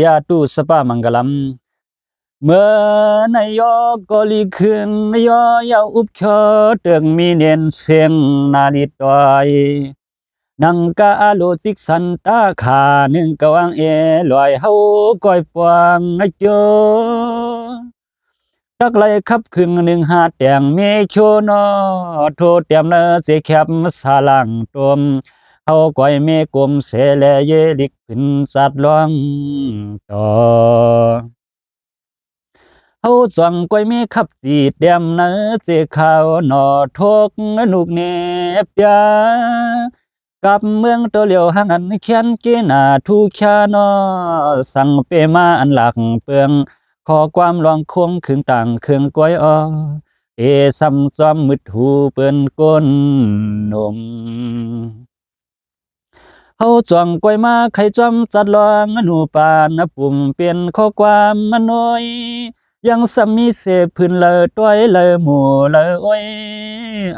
ยาตุสปามังกลัมเมื่อนายกกอลีขึ้นยอยาอุบชอเตึงมีเนียนเสียงนาลิตอยนังกาโลจิกสันตาขาหนึ่งกวางเอลอยเฮาก้อยปวงนะโจตักไลขับครึ่งหนึ่งหาแต่งเมโชนอโทเตียมเนเสแคบสาลังตมเฮาก้อยเมกลมเสเลเยลิกขึ้นสัตว์ลองต่อเฮาสวงก้อยเมขับจีเตียมเนเสขาว นอทกนุกเนปยากับเมืองตัวเหลียวหังอันเขียนเกนาทุกชานอสั่งเปมาอันหลักเปืองขอความลองคงขึงต่างเครื่องก้อยอซ้ำซ้อมมืดหูเปิ้นก้นนมเฮาจวงก้อยมาไข่จอมจัดลองอนุปานปุ่มเป็นข้อความมันน้อยยังสมีเสพื้นเลยต้อยเลยหมู่เลยโอ้ย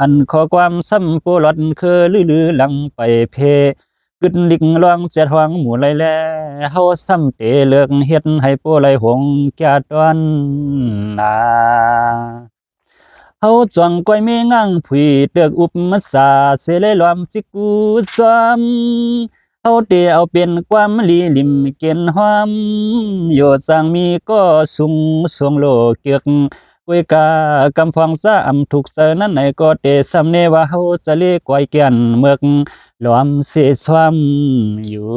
อันข้อความซ้ำปูหลอดคือลือหลังไปเพกึดลิงลองเจ็ดหวังหมู่เลยแลเฮาซ้ำเตเลิกเฮ็ดให้ปูเลยหงแก่ตอนนาเฮาจวงก้อยเมงังผุยเตือกอุปมาสาเสเลยลอมสิกูซ้ำเฮาเตเอาเป็นความลีลิมเกณฑ์หอมโยสังมีก็สุงสวงโลเกียกก้อยกากำพองซะอำทุกเสนั้นไหนก็เตสำเนว่าเฮาจะเลก้อยเกียนเมือกหลอมเสสวามอยู่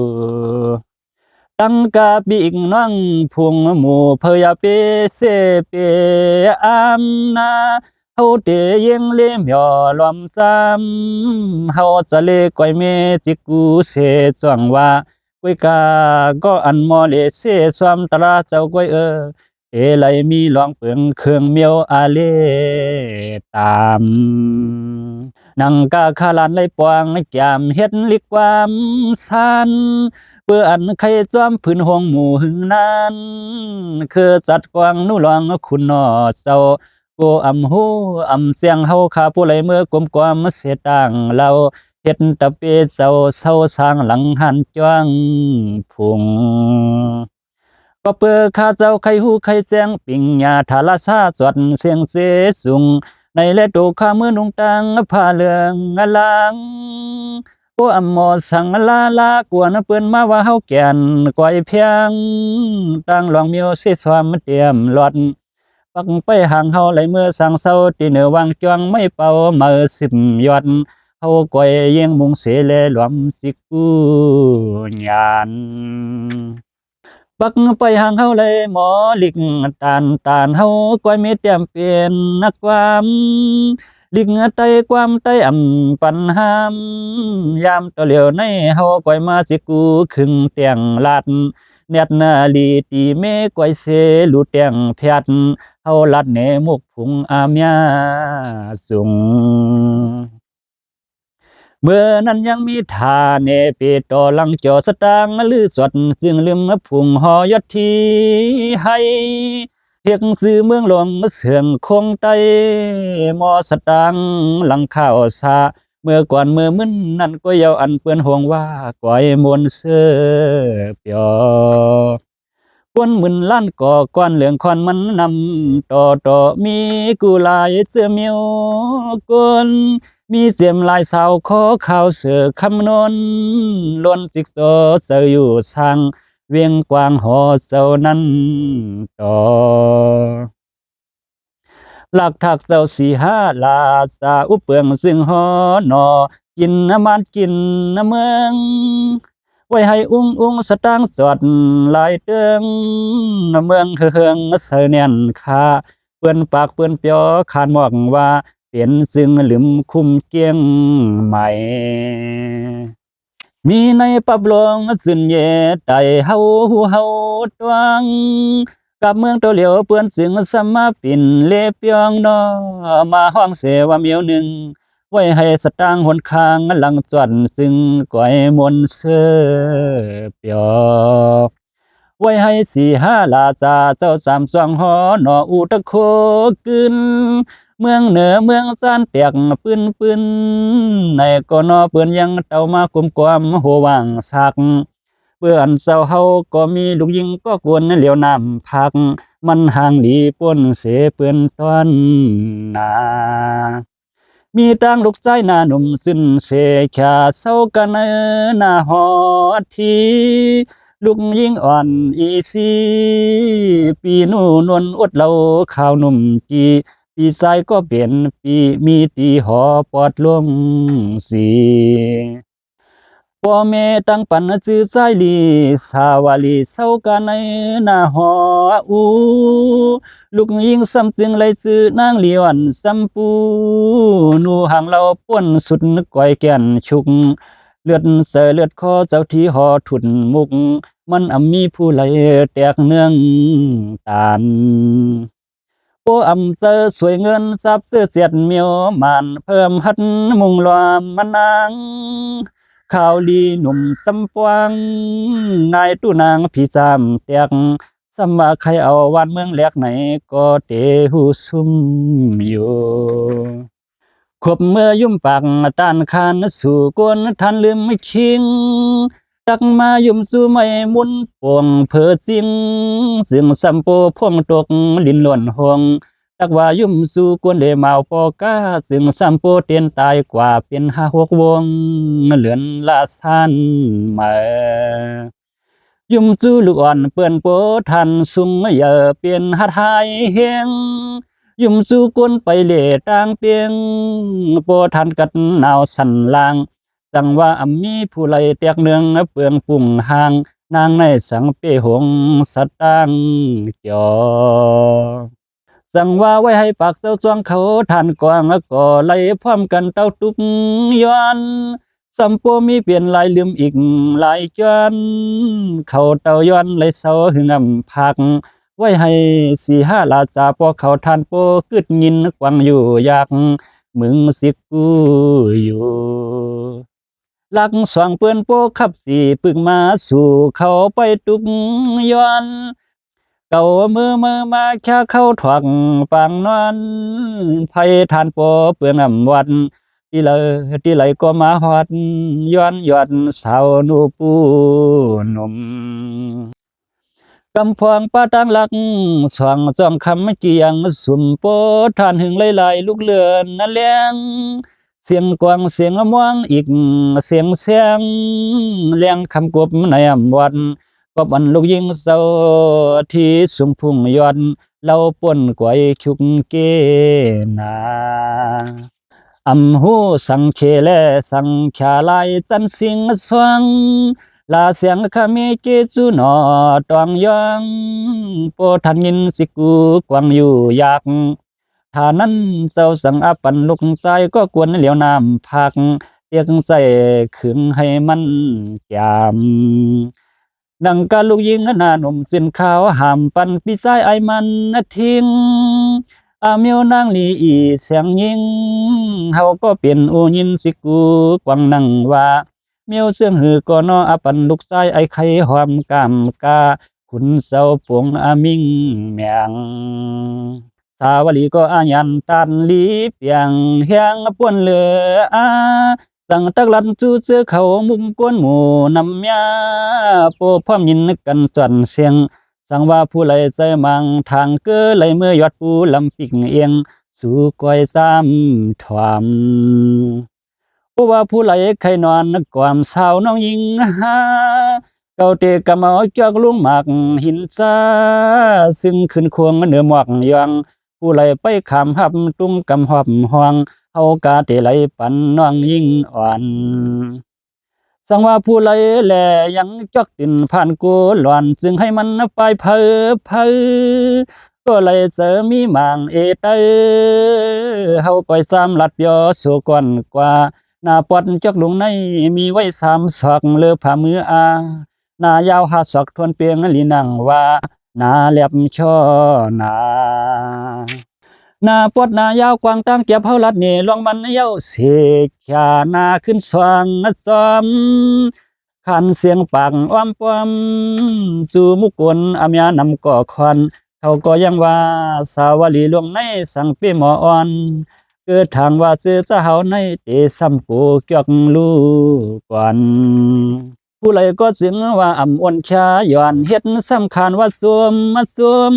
ตั้งกาบิกน้องพุงหมู่เพยาเปเสเปอามนาเฮาเตยังเลมยอลอมซ้ำเฮาจะเลก้อยเมจิกูเสสวงว่าก้อยกาก็อันมอเลเสสวามตราเจ้าก้อยไลมีลองเปิงเครื่องเมียวอาเลตามนังกาคาลานไลปวงแก้มเฮ็ดลิกความสันเพื่ออันใครจอมพื้นห้องหมู่หึงนั้นคือจัดกวางนู่ลองคุณนอเจ้าโกอำหูอำเสียงเฮาขาผู้ไหลเมื่อกลมความเสียต่างเราเฮ็ดตะเปเจ้าเศร้าสร้างหลังหันจ้วงพุงก็เปือข้าเจ้าไข่หูไข่แสงปิงยาทาลาซาจวดเสียงเสสุงในและโตข้ามือนุ่งตังผ้าเหลืองอลังโออำมอสังลาลากวนเปิ้นมาว่าเฮาแก่นก้อยเพียงตั้งลองเมียวเสสวามเตรียมหลอดปักไปห่างเฮาไหลเมื่อสังเศร้าที่เหนือวังจวงไม่เป่ามือสิบยอดเฮาก้อยเยียงมุงเสเลหลวมสิกูญาณปักไปห่างเฮาเลยหมอลิกตานเฮาก้อยมีเตรียมเป็นนักความลิกไตความไตอำปัญหามยามตะเหลียวในเฮาก้อยมาสิกูขึงเตียงลาดเน็ดนาลีตีเมก้อยเสลูเตียงแพทเฮาลัดเนมุกพุงอามยาสุงเมื่อนั้นยังมีทาเนเปตอลังจอสตางลือสดจึงลืมพุงหอยศทีให้เพียงซื้อเมืองหลวงเสื่องคงไตมอสตางหลังข้าวสาเมื่อก่อนเมื่อมึนนั่นก็เยาอันเปื้อนห่วงว่าก้อยมนเสือเปียวกวนมึนล้านก่อก้อนเหลืองคอนมันนำต่อมีกุลายเสือเมียวกวนมีเสียมลายสาวขอข่าวเสือคำนนล้นจิกโตเสืออยู่สร้างเวียงกว้างหอเจ้านั้นต่อหลักถักเจ้าสี่ห้าลาสาอุเปืองซึ่งหอนอกินน้ำมันกินน้ำเมืองไว้ให้อุ้งสตางสดลายเตืองน้ำเมืองเฮืองเสเนียนคาเปื้อนปากเปื้อนเปียวขานหมอกว่าเป็นซึ่งลืมคุมเกียงใหม่มีในปับลงซึ่งเย่ไตเฮาตวังกับเมืองตัวเหลียวเปื้อนซึ่งสมาปิ่นเล็บยองนอมาห้องเสว่าเมียวหนึ่งไว้ให้สตางหนข้างหลังจวนซึ่งก้อยมนเสือเปียวไว้ให้สี่ห้าลาจาเจ้าสามสองหอนออุตะโคกึนเมืองเหนือเมืองซานเปียกปืนในก็นอเปื้อนยังเต่ามากุมความหัววางสักเปื ปื้อนเศร้าเฮาก็มีลูกยิงก็กวนเหลียวน้ำพักมันห่างหลีป่นเสเปื้อนตอนนามีตั้งลูกใจหน้าหนุ่มสิ้นเสแค่เศร้ากันหน้าหอดทีลูกยิงอ่อนอีสีปีนู่นวลอดเหล่าข้าวหนุ่มจีปีซ้ายก็เปลี่ยนปีมีตีหอปอดลวงสีพ่อแม่ตั้งปันจื้อใจลีสาวาลีเศร้ากันในหน้าหออูลูกยิงซ้ำจึงเลยจื้อนางเลียวนซ้ำปูนูห่างเราป้วนสุดนึกก้อยแก่นชุกเลือดเสือเลือดคอเจ้าที่หอถุนมุกมันมีผู้ไหลแตกเนืองตานโอ้เจอสวยเงินซับเสื้อเสียดเมียวมันเพิ่มหัดมุงลอมมันนางข่าวลีหนุ่มสำปวงนายตู้นางพี่จำแตกสำว่าใครเอาวันเมืองแหลกไหนก็เตหูซุ่มอยู่ขบเมื่อยุ่มปากต้านคานสู่กวนทันลืมไม่คิงตักมายุ่มสู่ไม่มุนป่วงเพอจริงซึ่งสัมโปพวงตกลินหล่นหงตักว่ายุ่มสู่กวนเดเมาปอกาซึ่งสัมโปเตียนตายกว่าเป็น5-6 วงเหลือนลาสันมายุ่มสู่ลูกอ่อนเปื่อนโปทันสุงเยอเปลี่ยนหัดหายเฮงยุ่มสู่กวนไปเล่ต่างเปียงโปทันกัดหนาวสันลางจังว่ามีผู้ไหลแตกเนืองเปลืองปุ่งห่างนางในสังเปหงสตังจอสั่งว่าไว้ให้ปากเจ้าจวงเขาทานกวางก็ไหลพร้อมกันเต้าตุกย้อนสัมโปมีเปลี่ยนลายลืมอีกหลายจวนเขาเต้าย้อนไหลเศร้าหึงพักไว้ให้4-5 ลาจาพอเขาทานโปกึดยินกวางอยู่อยากมึงสิกูอยู่ลักสว่างเปื้อนโปขับสีปึกมาสู่เขาไปตุกย้อนเก่ามือมาแค่เข้าถวักปังนอนไผทานโปเปลืองวันที่ไหลก็มาหอดย้อนหยอดสาวนูปูหนุ่มกำพวงป้าตั้งหลักสว่างจ้องคำเกียงสุ่มโปทานหึงไหลลูกเลือนนั่นแลงเสียงกวางเสียงม่วงอีกเสียงเลี้ยงคำกบในวันกบอันลูกยิงเศร้าที่สูงพุ่งยอนเล่าป่นกวยชุกเกนาหูสังเคเลสังขาลายจันสิงสวงลาเสียงขมีเกจูนอตองยองโปทันยินสิกูกวางอยู่อยากถ้านั้นเจ้าสังอาปันลุกใจก็กวนเหลียวน้ำพักเรียกใจขึงให้มันจำดังกาลูกยิงหน้าหนุ่มสิ้นขาวห้ามปันพี่ชายไอมันทิ้งอาเมียวนางลีอีเสียงยิงเฮาก็เปลี่ยนอูยินสิกูกวางนังว่าเมียวเสียงหือก็นออาปันลูกชายไอไข่หอมกามกาขุนเสาปวงอามิงเมียงสาวลีก็อายันตันลีเปียงเฮียงป่วนเหลือสั่งตักลันจูเจอเขามุงกวนหมู่นำยาโปพร้อมยินกันจวนเสียงสั่งว่าผู้ไหลใจมังทางเก้อไหลเมื่อยอดปูลำปิกเอียงสู่ก้อยซ้ำถวามผู้ว่าผู้ไหลไข่นอนความสาวน้องยิงหาเก่าเตะกะเมาจอกลุงหมากหินซาซึ่งขึ้นควงเหนือหมอกยองผู้ไหลไปขามหับตุ้งกำหอบห่วงเฮากาเตไหลปันน้องยิ่งอ่อนสังว่าผู้ไหลแลยังจอกตินผ่านกูหลอนจึงให้มันไปเพอก็ไหลเสอมีหมางเตเฮาก้อยซ้ำลัดยอสู่ก่อนกว่าหน้าปอดจอกลงในมีไว้3 ศอกเลือผ่ามือหน้ายาว5 ศอกทวนเปียงลีนังว่าหน้าแหลมช่อหน้าปวดหน้ายาวกว้างตั้งเก็บเฮาลัดนี่ลวงมันเย้าเสกขาหน้าขึ้นสว่างจอมขันเสียงปากอ้อมป้อมสู่มุกวนอามยานำก่อควันเขาก็ยังว่าสาวลีลวงในสังเปหมออ่อนเกิดทางว่าเจอเจ้าเฮาในเตซ้ำกูเกี่ยกลูก่อน ผู้ใดก็สึงว่าอ่ำอ้วนชาย้อนเฮ็ดสำคัญว่าสวมมาสวม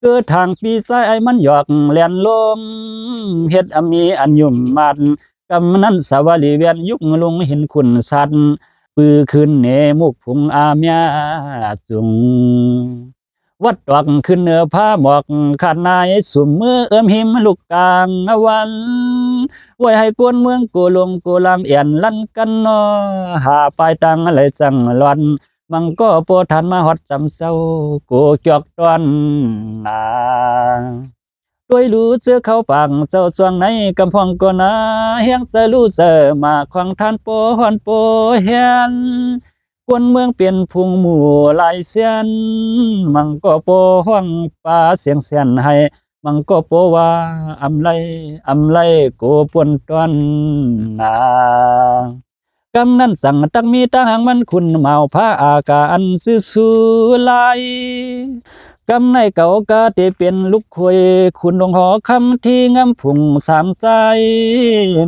คือทางปีซ้ายมันหยอกแล่นลมเฮ็ดมีอันยุ่มมัดกำนั้นสวัสดิเวียนยุคลุงเห็นคุณสัตว์ปือขึ้นเนมุกพุงอาเมียสุงวัดดอกขึ้นเหนือผ้าหมอกขาดนายสุ่มมือหิมลูกกลางวันไว้ให้กวนเมืองกูลงกูลำเอียนลั่นกันนอหาปลายตังอะไรจังลอนมังก็โปทันมาฮอดจำเศร้ากูจอกตอนนาด้วยรู้เจอเขาปังเจ้าจวงในกำพองก็นาเฮียงเจอรู้เจอมาขวางทานโปฮอนโปเฮียนกวนเมืองเปลี่ยนพุงหมู่ลายเสียนมังก็โปห้องป่าเสียงเสียนให้มังก็โปว่าอำไลโกปวนตอนนากำนั้นสั่งตักมีตั้งหางมันคุณเมาผ้าอากาอันซื่อสูลายกำในเก่ากาเตเป็นลูกควยคุณลงหอคำที่งำผุ่งสามใจ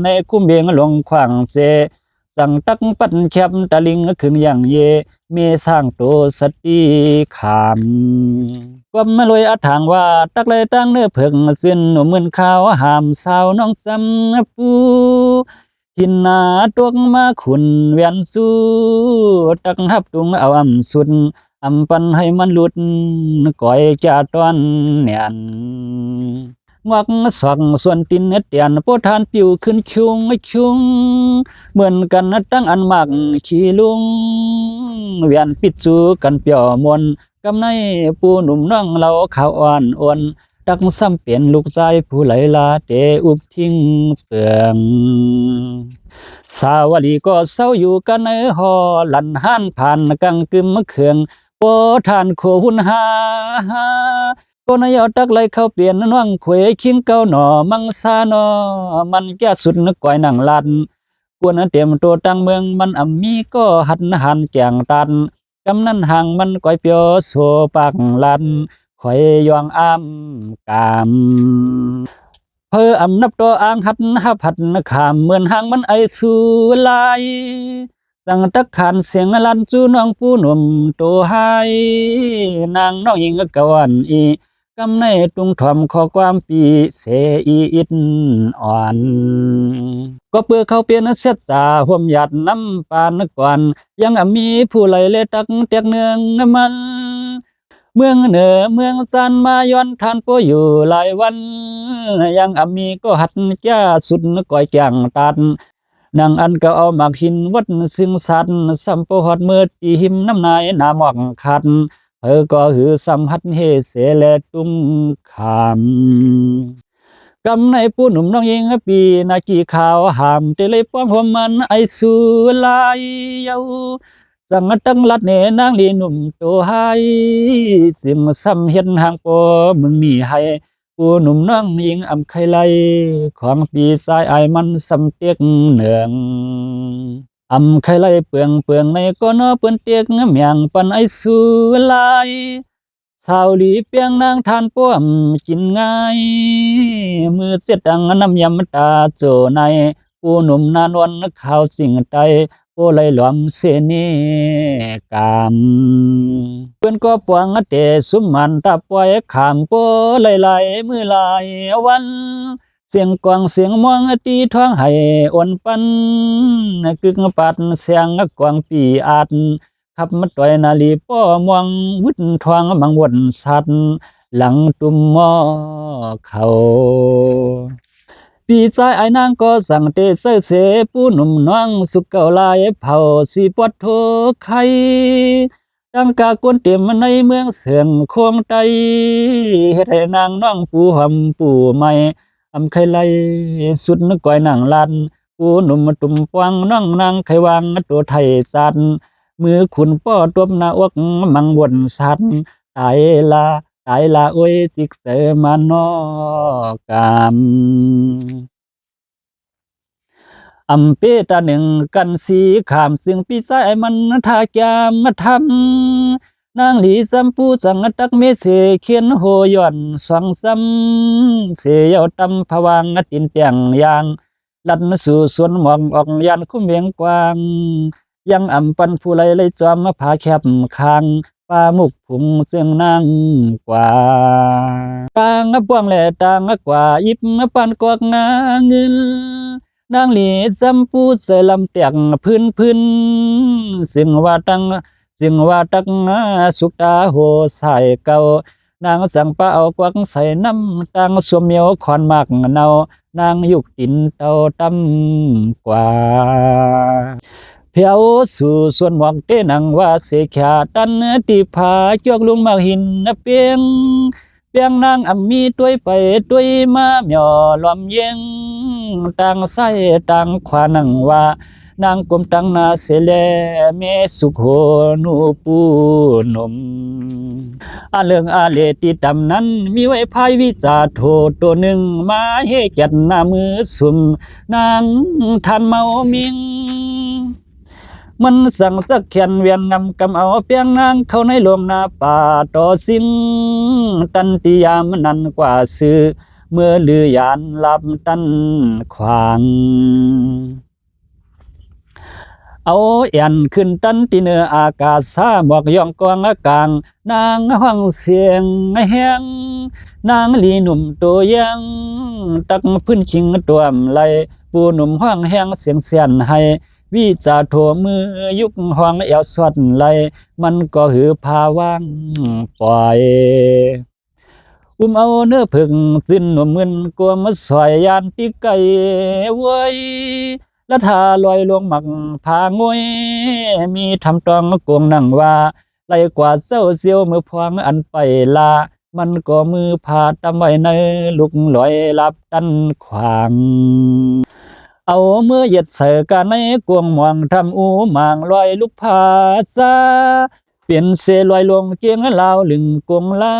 ในคุ้มเบียงลงขวางเสสั่งตักปั้นแคบตะลิงขึงอย่างเยเมสร้างโตสติขามความมาลอยอาถางว่าตักเลยตั้งเนื้อเพิงสิ้นหนุ่มมืนข้าวหามสาวน้องจำปูหินนาตวงมาขุนเวียนสู้ตักหับตุงเอาอำสุดอำปันให้มันหลุดก่อยจะตอนเนียนงอกสอกส่วนตินเตียนโปทานปิวขึ้นชุงเหมือนกันตั้งอันมากขี่ลุงเวียนปิดจูกันเปี่ยวมนกำในปูหนุ่มน้องเราขาวอ่อนอ่อนตักซ้ำเปลี่ยนลูกใจผู้ไหลลาเตอุบทิ้งเปลืองสาวลีก็เศร้าอยู่กันในหอหลันหันผ่านกังกึมเขืองโปทานโคหุ่นหาก็นายเอาตักเลยเข้าเปลี่ยนน้องขวยคิงเก้าหนอมังซาหนอมันแก่สุดนึกก่อยหนังลันกวนเตรียมตัวตั้งเมืองมันมีก็หันแจงตันกำนั้นห่างมันก่อยเปียวโซปักลันข่อยยองอ้ำกามเพอนับตัวอ่างหับขามเหมือนห่างมันไอสูลายสั่งตักขันเสียงลันจูน้องผู้หนุ่มโตไฮนางน้องยิงกะวันอีกำในตุงถ่อมขอความปีเสอีอิดอ่อนก็เปือเขาเปลี่ยนเสียจาห่วมหยัดน้ำปานก่อนยังมีผู้ไหลเลตักเตียกเนืองมันเมืองเหนือเมืองจันมาย้อนทานโปอยู่หลายวันยังมีก็หัดจ้าสุดก่อยแกงตัดนางอันก็เอาหมากหินวัดซึ่งสันสัมปหอดเมื่อตีหิมน้ำนายนาหมอกขัดก็หือสัมหัดเฮเสเลตุงขามกำในผู้หนุ่มน้องยิงปีนากีขาวหามเตเลยป้องหัวมันไอสูลายเยาสังตั้งลัดเนนางลีหนุ่มโตให้สิ่งซ้ำเห็นห่างปอมึงมีให้ผู้หนุ่มน้องยิงอำไขไลของปีสายไอมันสำเตียกเหนืองอำไขไลเปลืองในก็นอเปือนเตียกเมียงปันไอสูลายสาวหลีเปียงนางทานป้อมกินง่ายมือเสียดังน้ำยำตาโจในผู้หนุ่มนานวันข่าวสิ่งใดโอไหลหลอมเสนีกามเพื่อนก็ปวงเตสุมมันตาปวยขามโปไหลมือไหลวันเสียงกวางเสียงมองตีท้องให้อ่อนปันกึกปัดเสียงกวางปีอาดขับมาต่อยนาลีป้อมองวุ้นทวงมังวนสัตหลังตุ่มหม้อเขาปีใจไอ้นางก็สั่งเตะเสเสผู้หนุ่มน้องสุกเก่าลายเผาสีปวดโทไข่ตั้งกากวนเต็มในเมืองเสียงโคงไตเฮ็ดให้นางน้องผู้หำผู้ใหม่อำไข่ไลสุดนึกก่อยนางลันผู้หนุ่มตุ่มปวังน้องนางไขวางตัวไทยจันมือขุนป้อตัวหน้าอกมังวนสันตายละโอ้ยจิกเสมานอกามอำเปตาหนึ่งกันสีขามซึ่งปีใจมันทากยามมาทำนางหลีสัมปูสังตักเมเสเขียนโหย่อนสองซ้ำเสียวตำผวังตินเตียงยางลัดสู่สวนหมองออกยันคุ้มเวียงกวาง ยังอำปันผู้ไรจอมผาแคบคางปลามุกผุงเสียงนางกว่าต่างป้วงและต่างกว่ายิบปันกวกงาเงินนางหลีสัมปูเสลำเตียงพื้นซึ่งว่าตังสุกตาโหใส่เก่านางสังปะเอากวักใส่น้ำตังสวมเหมียวขอนมากเนานางยุกตินเตาตำกว่าเพียวสู่ส่วนหมอกเตนังว่าเสขยาตันติผาจวกลุงมาหินเปียงนางอัมมีตัวยไปตัวยมาเหมียวลอมเยงต่างใส่ต่างขวานังว่านางกลมตังนาเสเลเมสุโขนูปูนมอาเลืองอาเลติดำนั้นมีไว้พายวิจาโทตัวหนึ่งมาเฮจัดหน้ามือสุ่มนางทันเมามิงมันสั่งสักเขียนเวียนนำกำเอาเปียงนางเข้าในหลวงนาป่าต่อสิงตันติยามนันกว่าซื้อเมื่อลือยานลับตันขวางเอาเอียนขึ้นตันติเนื้ออากาศสาหมอกย่องกองกลางนางห้องเสียงแหงนางลีหนุ่มตัวยังตักพื้นชิงตัวมไหลปูหนุ่มห้องแหงเสียงเสียนให้วิจาโทมือยุกห้องเอวสวดไหลมันก็หือพาว่างปล่อยเอาเนื้อผึ่งสิ้นหนุ่มมึนกลัวมาสอยยานติไก่ไว้ละทาลอยลงหมักพางวยมีทำตองกวงนั่งว่าไล่กว่าเจ้าเสียวมือพวงอันไปลามันก็มือพาตำไว้ในลุกลอยลับตันขวางเอาเมื่อเหยียดใส่กันในกวงมองทำอูหมางลอยลุกพาซาเปลี่ยนเสลอยลงเกียงลาวลึงกวงลา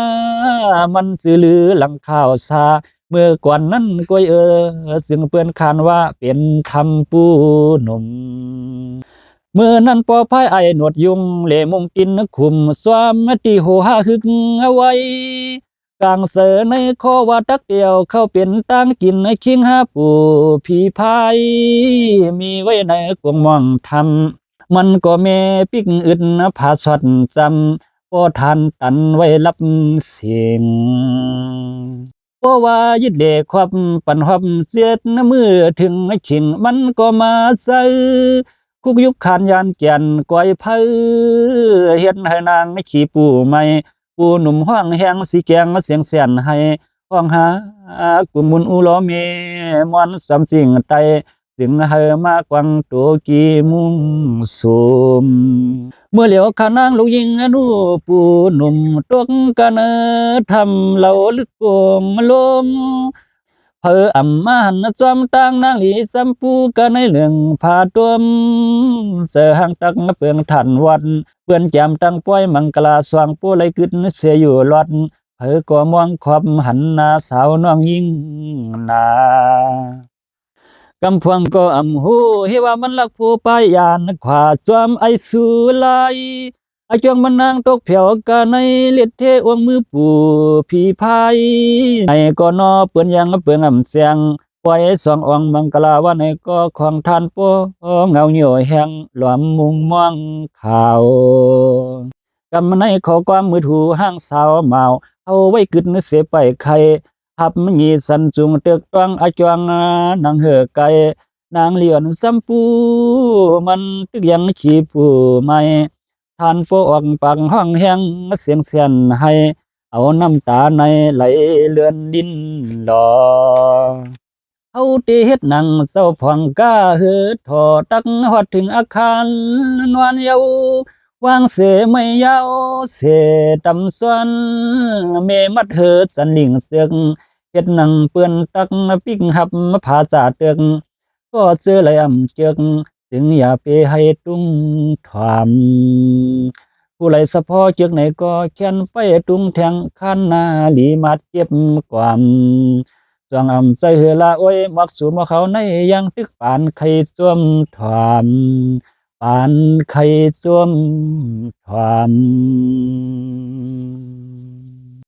มันสื่อลือหลังข่าวซาเมื่อก่อนนั้นก้อยซึ่งเปื้อนคานว่าเป็นทำปูหนุ่มเมื่อนั้นปอพายไอหนวดยุงเล่มุงกินคุมสวามตีโหหาหึกเอาไว้กลางเสอในคอว่าตักเดียวเข้าเป็นตั้งกินคิงหาปูผีพายมีไว้ในกวงมองทำมันก็เมปิกอึดผาสอดจำพอทันตันไว้รับเสียงเพราะว่ายึดเล่ความปั่นหอบเสียดมือถึงชิงมันก็มาซื้อคุกยุคขานยานแก่นก้อยเพื้อเฮ็ดให้นางขี่ปูใหม่ปูหนุ่มห้องแหงสีแกงเสียงเสียนให้ห้องหากุมุนอุโลเมมอนสำสิ่งไตจึงให้มากวังตัวกีมุงสุมเมื่อเหลียวขานางลูกยิงอนุปูหนุ่มตกกันทำเหล่าลึกโกงลมเพออำมาหันจอมต่างนางหลีสัมปูกันในเรื่องผาตัวมเสือหางตักเปลืองทันวันเปื้อนแจมตั้งป้อยมังกลาสว่างปูไหลกึดเสียอยู่รอดเพอก็มองความหันนาสาวน้องยิ่งนากำพวงก็อำหูเฮว่ามันลักผู้ปายานขวาจอมไอสุไลอาจวงมันนางตกเผียวกันในเล็ดเทอวงมือปู่ผีพายในก็นอเปื้อนยังเปื้อนอำเสียงปล่อยสององมังกลาว่าในก็ของทานโปเงาเหนียวแห้งหลอมมุงมองข่าวกำในขอความมือถูห้างสาวเมาเอาไว้กึดเสียไปใครหับมีสันจุงเตึกตังอาจวงนางเหือไกนางเลียนสัมปูมันตึกยังขีผู้ไม่ทานโฟออกปากห้องแห้งเสียงเสียนให้เอาน้ำตาในไหลเลือนดินหลอเอาตีเฮ็ดหนังเศร้าผ่องก้าเหือถอตักหอดถึงอาคารนวลเยาววางเสไม่ยาวเสตำซ้อนเมมัดเหิดสันลิงเสือกเฮ็ดหนังเปื้อนตักปิกหับผาจ่าเตึกก็เจอไหลอ่ำเจึกจึงอย่าไปให้ตุ้งถามผู้ไหลสะพอเจึกไหนก็แค้นไปตุ้งแทงคันนาหลีมัดเจ็บความจองใจเฮลาโอ้ยมักสู่มาเขาในยังตึกปานไข่จวมถามปานไข่จวมถาม